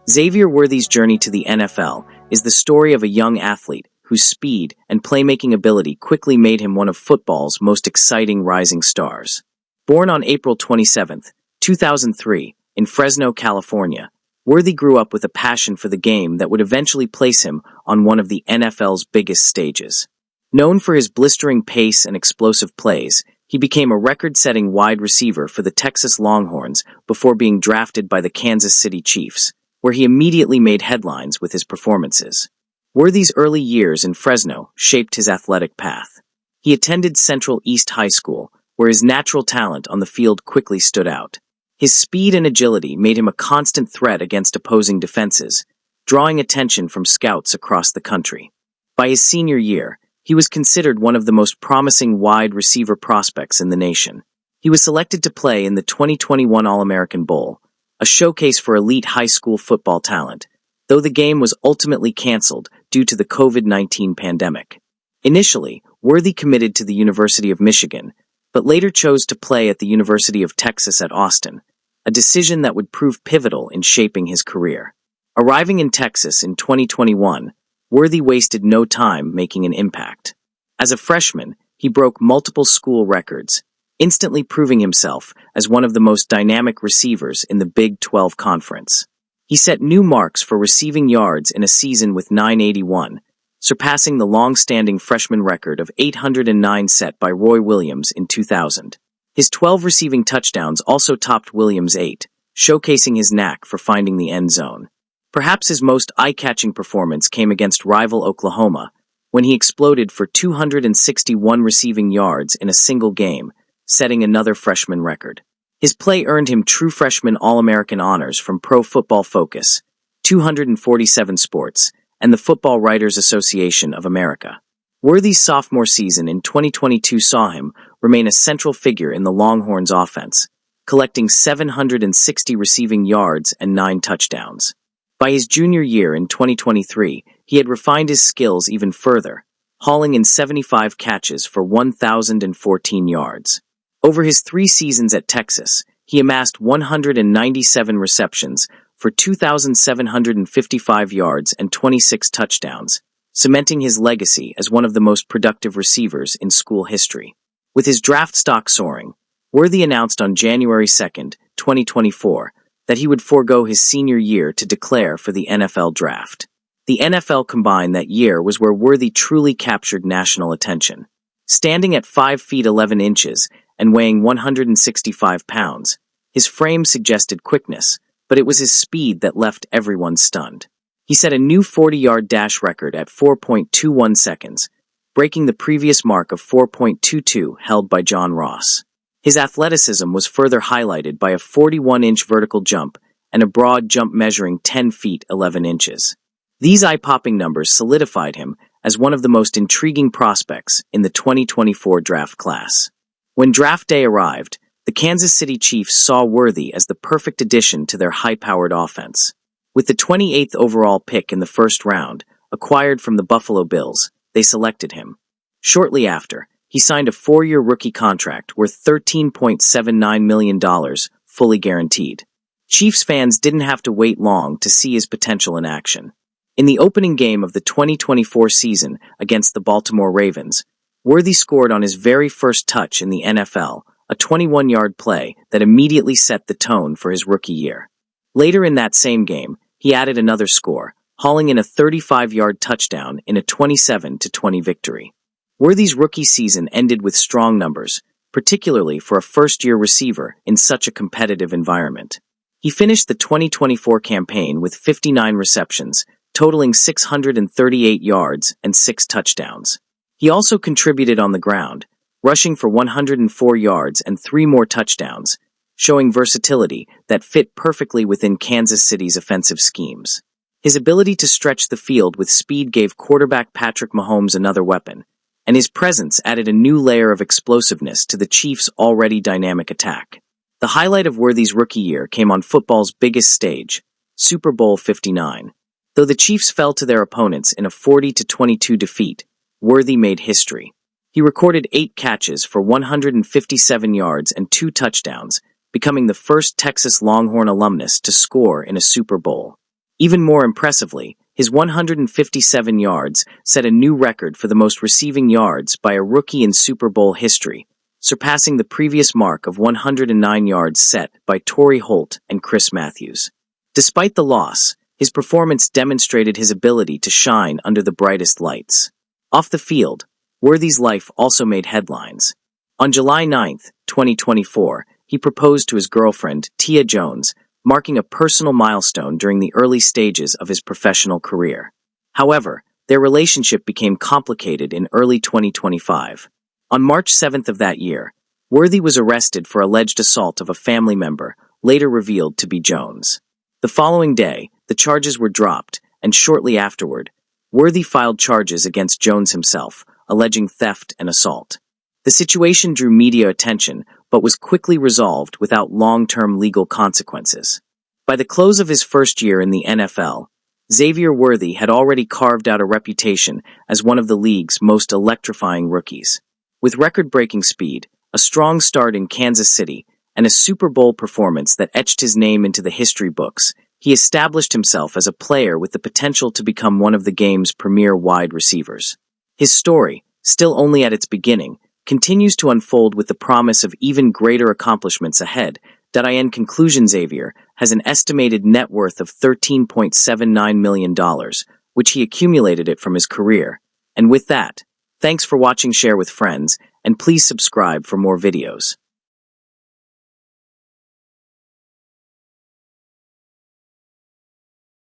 Xavier Worthy's journey to the NFL is the story of a young athlete whose speed and playmaking ability quickly made him one of football's most exciting rising stars. Born on April 27, 2003, in Fresno, California, Worthy grew up with a passion for the game that would eventually place him on one of the NFL's biggest stages. Known for his blistering pace and explosive plays, he became a record-setting wide receiver for the Texas Longhorns before being drafted by the Kansas City Chiefs, where he immediately made headlines with his performances. Worthy's early years in Fresno shaped his athletic path. He attended Central East High School, where his natural talent on the field quickly stood out. His speed and agility made him a constant threat against opposing defenses, drawing attention from scouts across the country. By his senior year, he was considered one of the most promising wide receiver prospects in the nation. He was selected to play in the 2021 All-American Bowl, a showcase for elite high school football talent, though the game was ultimately canceled due to the COVID-19 pandemic. Initially, Worthy committed to the University of Michigan, but later chose to play at the University of Texas at Austin, a decision that would prove pivotal in shaping his career. Arriving in Texas in 2021, Worthy wasted no time making an impact. As a freshman, he broke multiple school records, instantly proving himself as one of the most dynamic receivers in the Big 12 Conference. He set new marks for receiving yards in a season with 981, surpassing the long-standing freshman record of 809 set by Roy Williams in 2000. His 12 receiving touchdowns also topped Williams' 8, showcasing his knack for finding the end zone. Perhaps his most eye-catching performance came against rival Oklahoma, when he exploded for 261 receiving yards in a single game, setting another freshman record. His play earned him true freshman All-American honors from Pro Football Focus, 247 Sports, and the Football Writers Association of America. Worthy's sophomore season in 2022 saw him remain a central figure in the Longhorns' offense, collecting 760 receiving yards and 9 touchdowns. By his junior year in 2023, he had refined his skills even further, hauling in 75 catches for 1,014 yards. Over his 3 seasons at Texas, he amassed 197 receptions for 2,755 yards and 26 touchdowns, cementing his legacy as one of the most productive receivers in school history. With his draft stock soaring, Worthy announced on January 2, 2024, that he would forego his senior year to declare for the NFL draft. The NFL Combine that year was where Worthy truly captured national attention. Standing at 5 feet 11 inches and weighing 165 pounds, his frame suggested quickness, but it was his speed that left everyone stunned. He set a new 40-yard dash record at 4.21 seconds, breaking the previous mark of 4.22 held by John Ross. His athleticism was further highlighted by a 41-inch vertical jump and a broad jump measuring 10 feet 11 inches. These eye-popping numbers solidified him as one of the most intriguing prospects in the 2024 draft class. When draft day arrived, the Kansas City Chiefs saw Worthy as the perfect addition to their high-powered offense. With the 28th overall pick in the first round, acquired from the Buffalo Bills, they selected him. Shortly after, he signed a 4-year rookie contract worth $13.79 million, fully guaranteed. Chiefs fans didn't have to wait long to see his potential in action. In the opening game of the 2024 season against the Baltimore Ravens, Worthy scored on his very first touch in the NFL, a 21-yard play that immediately set the tone for his rookie year. Later in that same game, he added another score, hauling in a 35-yard touchdown in a 27-20 victory. Worthy's rookie season ended with strong numbers, particularly for a first-year receiver in such a competitive environment. He finished the 2024 campaign with 59 receptions, totaling 638 yards and 6 touchdowns. He also contributed on the ground, rushing for 104 yards and 3 more touchdowns, showing versatility that fit perfectly within Kansas City's offensive schemes. His ability to stretch the field with speed gave quarterback Patrick Mahomes another weapon, and his presence added a new layer of explosiveness to the Chiefs' already dynamic attack. The highlight of Worthy's rookie year came on football's biggest stage, Super Bowl 59. Though the Chiefs fell to their opponents in a 40-22 defeat, Worthy made history. He recorded 8 catches for 157 yards and 2 touchdowns, becoming the first Texas Longhorn alumnus to score in a Super Bowl. Even more impressively, his 157 yards set a new record for the most receiving yards by a rookie in Super Bowl history, surpassing the previous mark of 109 yards set by Torrey Holt and Chris Matthews. Despite the loss, his performance demonstrated his ability to shine under the brightest lights. Off the field, Worthy's life also made headlines. On July 9, 2024, he proposed to his girlfriend, Tia Jones, marking a personal milestone during the early stages of his professional career. However, their relationship became complicated in early 2025. On March 7th of that year, Worthy was arrested for alleged assault of a family member, later revealed to be Jones. The following day, the charges were dropped, and shortly afterward, Worthy filed charges against Jones himself, alleging theft and assault. The situation drew media attention, but was quickly resolved without long-term legal consequences. By the close of his first year in the NFL, Xavier Worthy had already carved out a reputation as one of the league's most electrifying rookies. With record-breaking speed, a strong start in Kansas City, and a Super Bowl performance that etched his name into the history books, he established himself as a player with the potential to become one of the game's premier wide receivers. His story, still only at its beginning, continues to unfold with the promise of even greater accomplishments ahead. In conclusion, Xavier has an estimated net worth of $13.79 million, which he accumulated it from his career. And with that, thanks for watching, share with friends, and please subscribe for more videos.